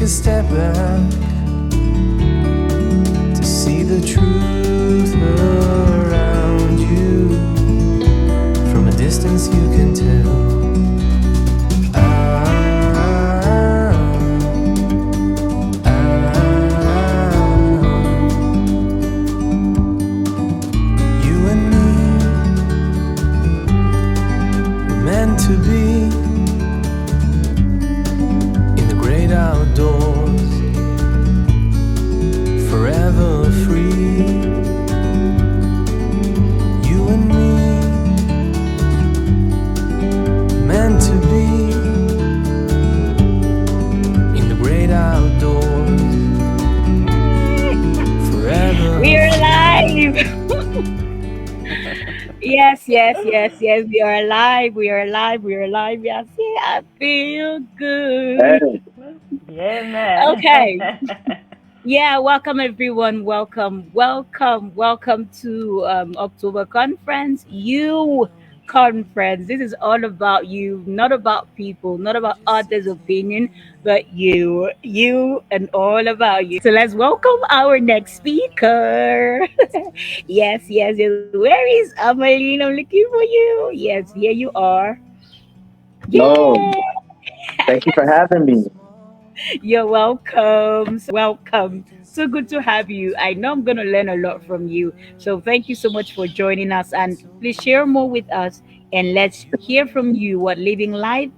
a step back to see the truth around you. From a distance you can tell. You and me were meant to be in the great outdoors, forever free. You and me, meant to be in the great outdoors, forever We are free. live. Yes. We are alive. We are alive. We are alive. Yes, yeah, I feel good. Hey, Yeah, man. Okay. Yeah, welcome everyone. Welcome to October conference. You conference. This is all about you, not about people, not about others' opinion, but you, and all about you. So let's welcome our next speaker. Yes. Where is Ameline? I'm looking for you. Yes, here you are. no, Yay! thank you for having me. You're welcome. So welcome. So good to have you. I know I'm going to learn a lot from you. So thank you so much for joining us. And please share more with us. And let's hear from you what living life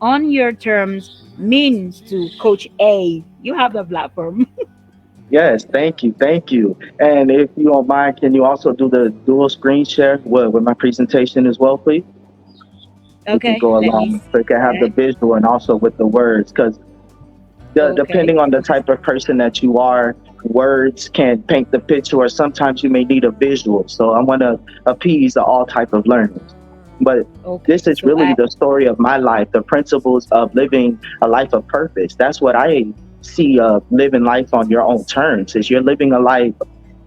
on your terms means to Coach A. You have the platform. Yes, thank you. And if you don't mind, can you also do the dual screen share with my presentation as well, please? We can Okay, go let me along so see you can have the that. visual and also with the words, because Okay. depending on the type of person that you are, words can paint the picture, or sometimes you may need a visual. So I want to appease all type of learners. But Okay. this is So really I the story of my life, the principles of living a life of purpose. That's what I see of living life on your own terms. Is you're living a life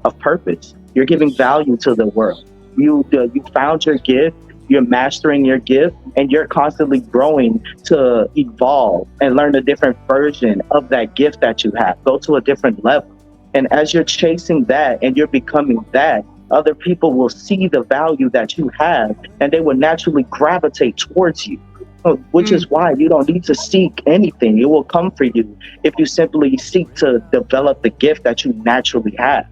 of purpose. You're giving value to the world. You found your gift. You're mastering your gift, and you're constantly growing to evolve and learn a different version of that gift that you have. Go to a different level. And as you're chasing that and you're becoming that, other people will see the value that you have, and they will naturally gravitate towards you. Which is mm, why you don't need to seek anything. It will come for you if you simply seek to develop the gift that you naturally have,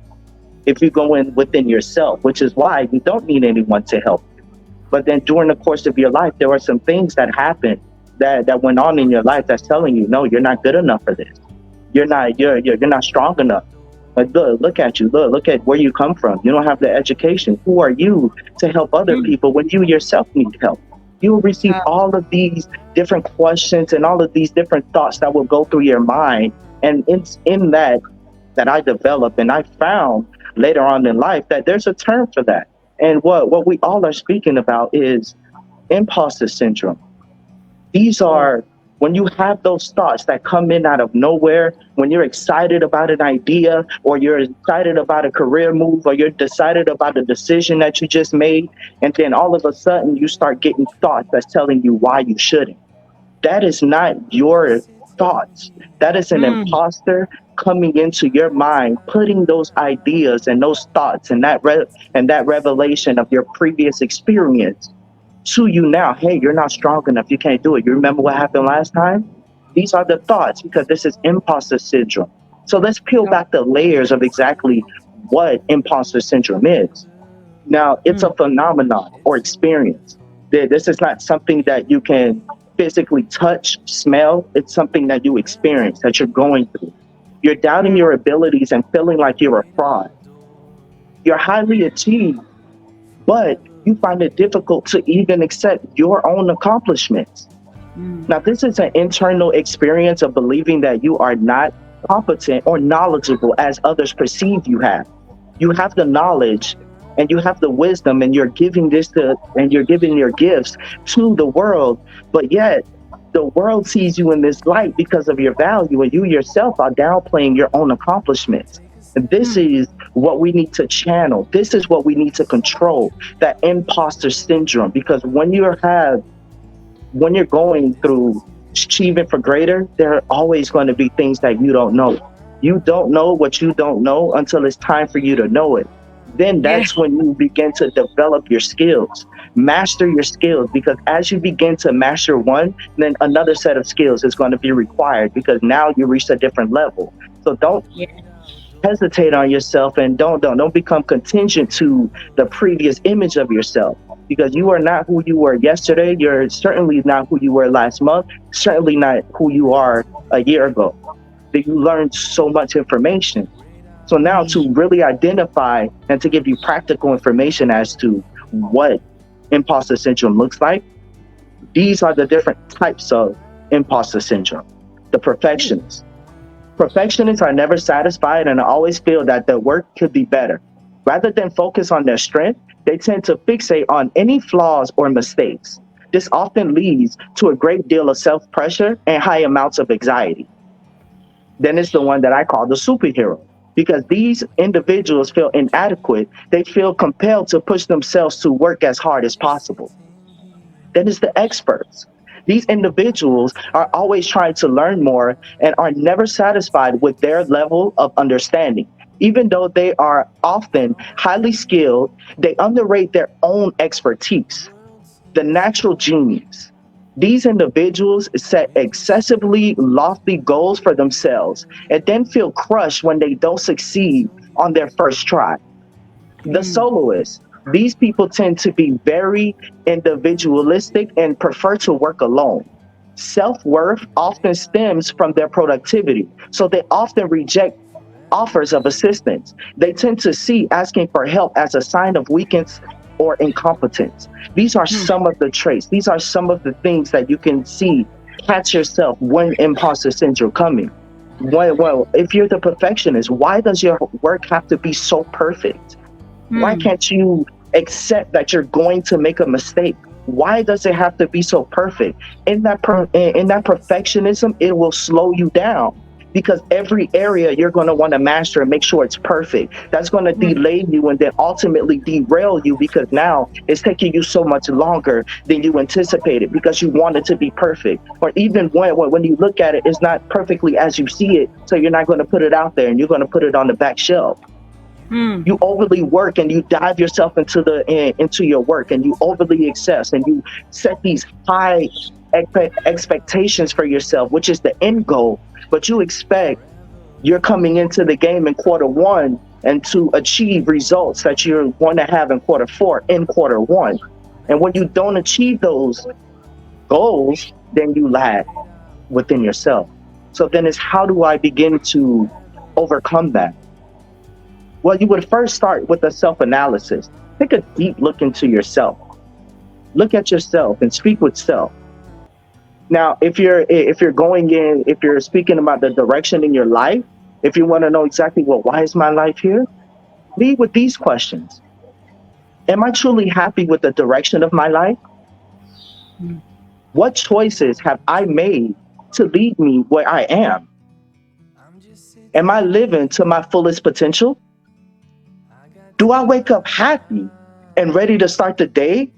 if you go in within yourself, which is why you don't need anyone to help you. But then during the course of your life, there are some things that happened that went on in your life that's telling you, no, you're not good enough for this. You're not strong enough. Like look at you. Look at where you come from. You don't have the education. Who are you to help other mm, people when you yourself need help? You will receive uh, all of these different questions and all of these different thoughts that will go through your mind. And it's in that I developed and I found later on in life that there's a term for that. And what we all are speaking about is imposter syndrome. These oh, are when you have those thoughts that come in out of nowhere, when you're excited about an idea, or you're excited about a career move, or you're decided about a decision that you just made, and then all of a sudden you start getting thoughts that's telling you why you shouldn't. That is not your thoughts. That is an mm, imposter coming into your mind, putting those ideas and those thoughts and and that revelation of your previous experience to you now. Hey, you're not strong enough. You can't do it. You remember what happened last time? These are the thoughts because this is imposter syndrome. So let's peel oh, back the layers of exactly what imposter syndrome is. Now, it's a mm, phenomenon or experience. This is not something that you can physically touch, smell. It's something that you experience, that you're going through. You're doubting mm, your abilities and feeling like you're a fraud. You're highly achieved, but you find it difficult to even accept your own accomplishments. mm, Now, this is an internal experience of believing that you are not competent or knowledgeable as others perceive you have. You have the knowledge and you have the wisdom, and you're giving your gifts to the world, but yet the world sees you in this light because of your value, and you yourself are downplaying your own accomplishments. And this mm, is what we need to channel. This is what we need to control, that imposter syndrome. Because when you're going through achieving for greater, there are always going to be things that you don't know. You don't know what you don't know until it's time for you to know it. Then Yeah. that's when you begin to develop your skills, master your skills, because as you begin to master one, then another set of skills is going to be required because now you reach a different level. So don't Yeah. hesitate on yourself and don't become contingent to the previous image of yourself because you are not who you were yesterday. You're certainly not who you were last month, certainly not who you are a year ago. That you learned so much information. So now to really identify and to give you practical information as to what imposter syndrome looks like, these are the different types of imposter syndrome. The perfectionists. Perfectionists are never satisfied and always feel that their work could be better. Rather than focus on their strength, they tend to fixate on any flaws or mistakes. This often leads to a great deal of self pressure and high amounts of anxiety. Then it's the one that I call the superhero. Because these individuals feel inadequate, they feel compelled to push themselves to work as hard as possible. Then it's the experts. These individuals are always trying to learn more and are never satisfied with their level of understanding. Even though they are often highly skilled, they underrate their own expertise. The natural genius. These individuals set excessively lofty goals for themselves and then feel crushed when they don't succeed on their first try. The soloists. These people tend to be very individualistic and prefer to work alone. Self worth often stems from their productivity, so they often reject offers of assistance. They tend to see asking for help as a sign of weakness or incompetence. These are some of the traits, these are some of the things that you can see, catch yourself when imposter syndrome coming. Well, if you're the perfectionist, why does your work have to be so perfect? Why can't you accept that you're going to make a mistake? Why does it have to be so perfect? In that perfectionism, it will slow you down because every area you're going to want to master and make sure it's perfect. That's going to delay you and then ultimately derail you because now it's taking you so much longer than you anticipated because you want it to be perfect. Or even when you look at it, it's not perfectly as you see it. So you're not going to put it out there and you're going to put it on the back shelf. You overly work and you dive yourself into your work and you overly excess and you set these high expectations for yourself, which is the end goal. But you expect you're coming into the game in quarter one and to achieve results that you're going to have in quarter four in quarter one. And when you don't achieve those goals, then you lag within yourself. So then it's how do I begin to overcome that? Well, you would first start with a self-analysis. Take a deep look into yourself. Look at yourself and speak with self. Now, if you're speaking about the direction in your life, if you want to know exactly why is my life here, lead with these questions. Am I truly happy with the direction of my life? What choices have I made to lead me where I am? Am I living to my fullest potential? Do I wake up happy and ready to start the day?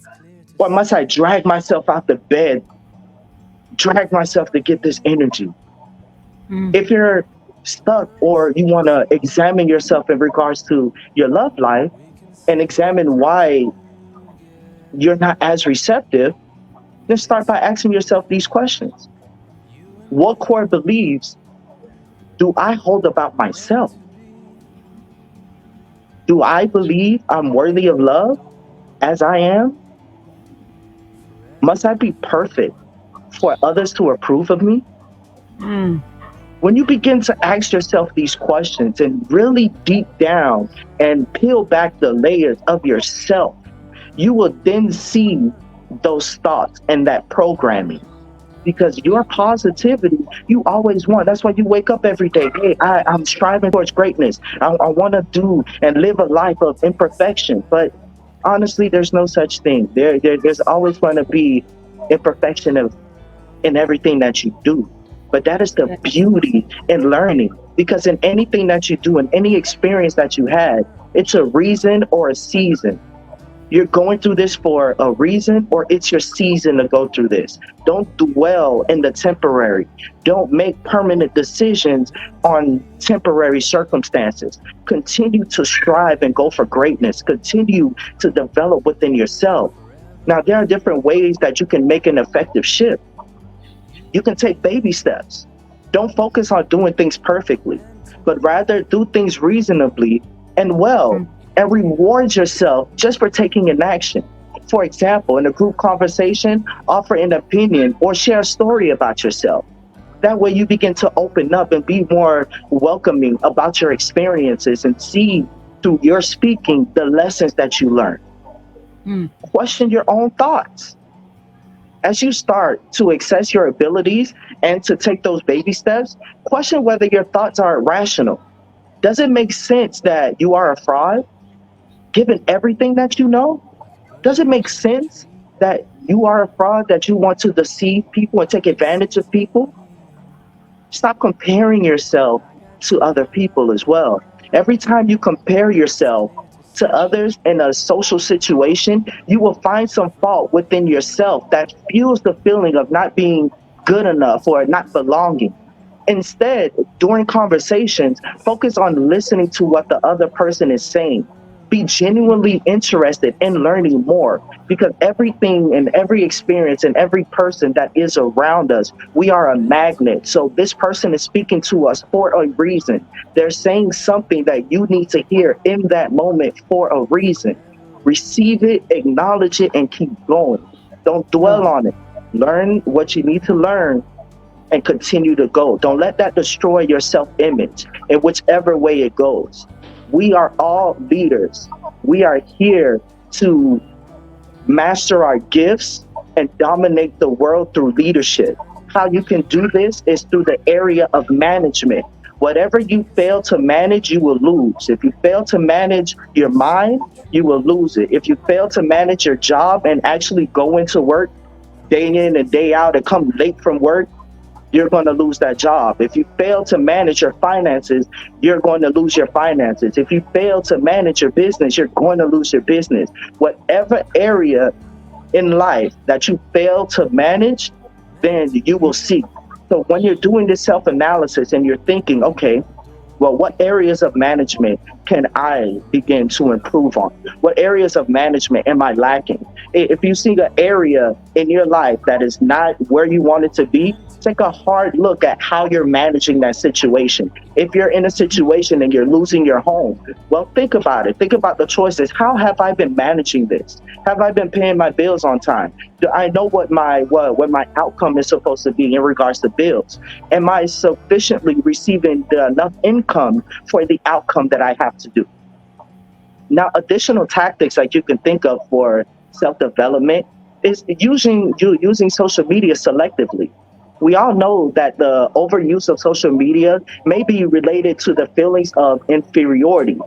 Or must I drag myself out the bed, drag myself to get this energy? If you're stuck or you want to examine yourself in regards to your love life and examine why you're not as receptive, then start by asking yourself these questions. What core beliefs do I hold about myself? Do I believe I'm worthy of love as I am? Must I be perfect for others to approve of me? When you begin to ask yourself these questions and really deep down and peel back the layers of yourself, you will then see those thoughts and that programming. Because your positivity, you always want. That's why you wake up every day. Hey, I'm striving towards greatness. I want to do and live a life of imperfection. But honestly, there's no such thing. There's always going to be imperfection in everything that you do. But that is the beauty in learning. Because in anything that you do, in any experience that you had, it's a reason or a season. You're going through this for a reason, or it's your season to go through this. Don't dwell in the temporary. Don't make permanent decisions on temporary circumstances. Continue to strive and go for greatness. Continue to develop within yourself. Now, there are different ways that you can make an effective shift. You can take baby steps. Don't focus on doing things perfectly, but rather do things reasonably and well, and reward yourself just for taking an action. For example, in a group conversation, offer an opinion or share a story about yourself. That way you begin to open up and be more welcoming about your experiences and see through your speaking the lessons that you learn. Mm. Question your own thoughts. As you start to access your abilities and to take those baby steps, question whether your thoughts are rational. Does it make sense that you are a fraud, given everything that you know? Does it make sense that you are a fraud, that you want to deceive people and take advantage of people? Stop comparing yourself to other people as well. Every time you compare yourself to others in a social situation, you will find some fault within yourself that fuels the feeling of not being good enough or not belonging. Instead, during conversations, focus on listening to what the other person is saying. Be genuinely interested in learning more, because everything and every experience and every person that is around us, we are a magnet. So this person is speaking to us for a reason. They're saying something that you need to hear in that moment for a reason. Receive it, acknowledge it, and keep going. Don't dwell Oh, on it. Learn what you need to learn and continue to go. Don't let that destroy your self image in whichever way it goes. We are all leaders. We are here to master our gifts and dominate the world through leadership. How you can do this is through the area of management. Whatever you fail to manage, you will lose. If you fail to manage your mind, you will lose it. If you fail to manage your job and actually go into work day in and day out and come late from work, you're going to lose that job. If you fail to manage your finances, you're going to lose your finances. If you fail to manage your business, you're going to lose your business. Whatever area in life that you fail to manage, then you will see. So when you're doing this self-analysis and you're thinking, okay, well, what areas of management can I begin to improve on? What areas of management am I lacking? If you see an area in your life that is not where you want it to be, take a hard look at how you're managing that situation. If you're in a situation and you're losing your home, well, think about it. Think about the choices. How have I been managing this? Have I been paying my bills on time? Do I know what my outcome is supposed to be in regards to bills? Am I sufficiently receiving enough income for the outcome that I have to do? Now, additional tactics that you can think of for self-development is using social media selectively. We all know that the overuse of social media may be related to the feelings of inferiority.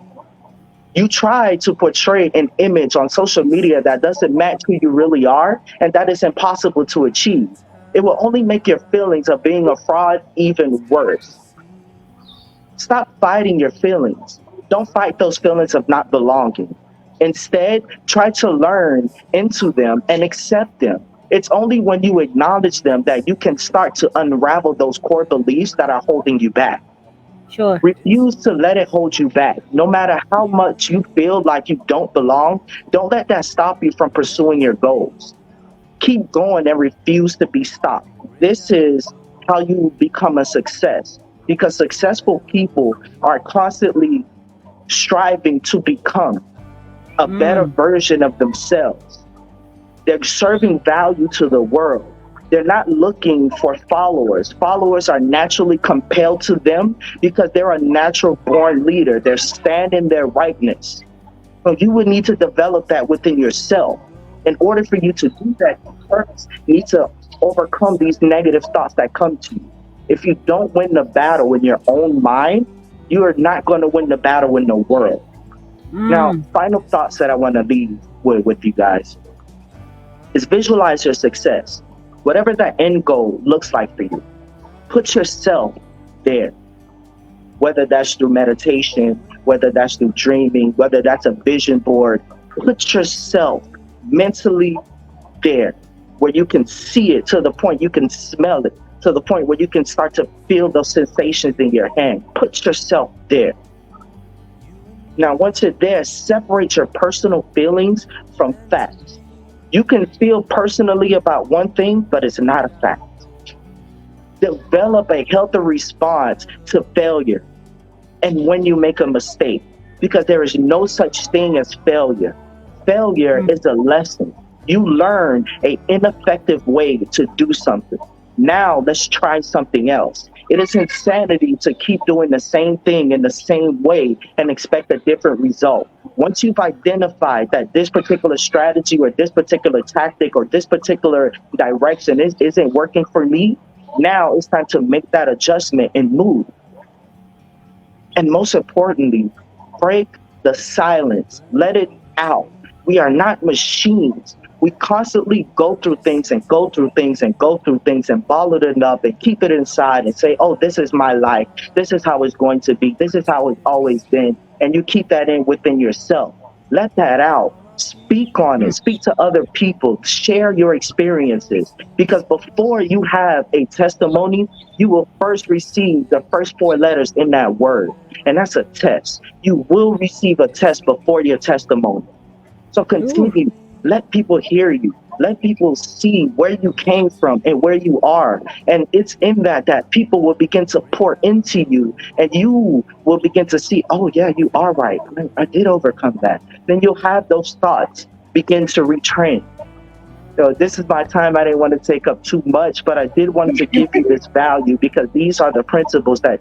You try to portray an image on social media that doesn't match who you really are, and that is impossible to achieve. It will only make your feelings of being a fraud even worse. Stop fighting your feelings. Don't fight those feelings of not belonging. Instead, try to learn into them and accept them. It's only when you acknowledge them that you can start to unravel those core beliefs that are holding you back. sure. Refuse to let it hold you back. No matter how much you feel like you don't belong, don't let that stop you from pursuing your goals. Keep going and refuse to be stopped. This is how you become a success, because successful people are constantly striving to become a better Mm. version of themselves. They're serving value to the world. They're not looking for followers. Followers are naturally compelled to them because they're a natural born leader. They're standing their rightness. So you would need to develop that within yourself. In order for you to do that, you first need to overcome these negative thoughts that come to you. If you don't win the battle in your own mind, you are not going to win the battle in the world. Now, Mm. final thoughts that I want to leave with you guys is visualize your success. Whatever that end goal looks like for you, put yourself there, whether that's through meditation, whether that's through dreaming, whether that's a vision board. Put yourself mentally there where you can see it, to the point you can smell it, to the point where you can start to feel those sensations in your hand. Put yourself there. Now, once you're there, separate your personal feelings from facts. You can feel personally about one thing, but it's not a fact. Develop a healthy response to failure and when you make a mistake, because there is no such thing as failure. Failure is a lesson. You learn a ineffective way to do something. Now let's try something else. It is insanity to keep doing the same thing in the same way and expect a different result. Once you've identified that this particular strategy or this particular tactic or this particular direction isn't working for me, now it's time to make that adjustment and move. And most importantly, break the silence. Let it out. We are not machines. We constantly go through things and go through things and go through things and bottle it up and keep it inside and say, oh, this is my life. This is how it's going to be. This is how it's always been. And you keep that in within yourself. Let that out. Speak on it. Speak to other people. Share your experiences. Because before you have a testimony, you will first receive the first four letters in that word. And that's a test. You will receive a test before your testimony. So continue. Let people hear you. Let people see where you came from and where you are. And it's in that people will begin to pour into you, and you will begin to see, oh yeah, you are right. I did overcome that. Then you'll have those thoughts begin to retrain. So this is my time. I didn't want to take up too much, but I did want to give you this value, because these are the principles that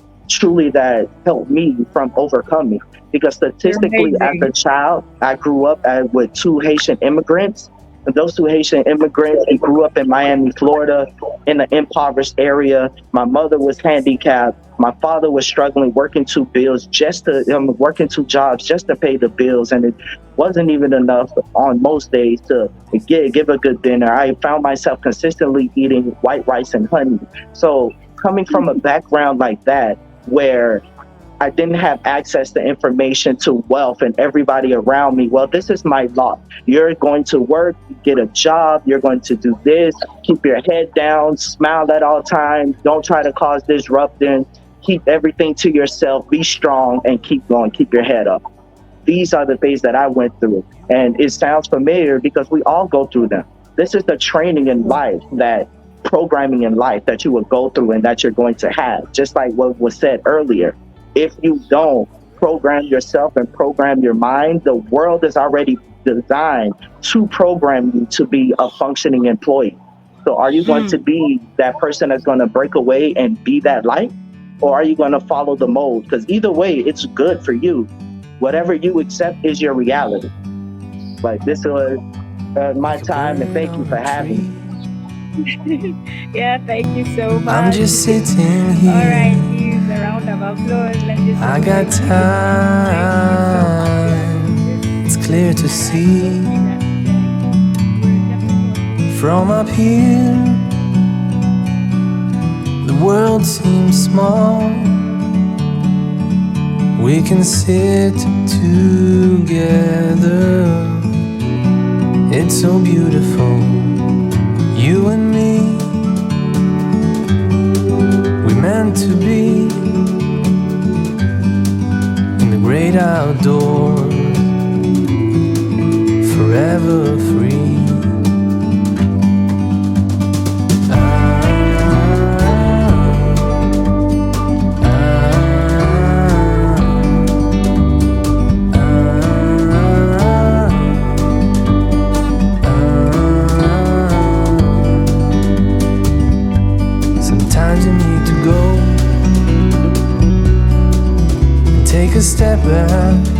helped me from overcoming. Because statistically, as a child, I grew up with two Haitian immigrants. And those two Haitian immigrants, they grew up in Miami, Florida, in an impoverished area. My mother was handicapped. My father was struggling, working two jobs just to pay the bills. And it wasn't even enough on most days to give a good dinner. I found myself consistently eating white rice and honey. So coming from a background like that, where I didn't have access to information, to wealth, and everybody around me, well, this is my lot. You're going to work, get a job, you're going to do this, keep your head down, smile at all times, don't try to cause disruption, keep everything to yourself, be strong, and keep going, keep your head up. These are the things that I went through. And it sounds familiar because we all go through them. This is the training in life, that programming in life that you will go through and that you're going to have. Just like what was said earlier. If you don't program yourself and program your mind, the world is already designed to program you to be a functioning employee. So are you going to be that person that's going to break away and be that light? Or are you going to follow the mold? Because either way, it's good for you. Whatever you accept is your reality. Like, this was my time, and thank you for having me. Yeah, thank you so much. I'm just sitting here. All right, use a round of applause. Let's just I got time. It's clear to see from up here. The world seems small. We can sit together. It's so beautiful. You and me, we meant to be in the great outdoors, forever free. Take a step back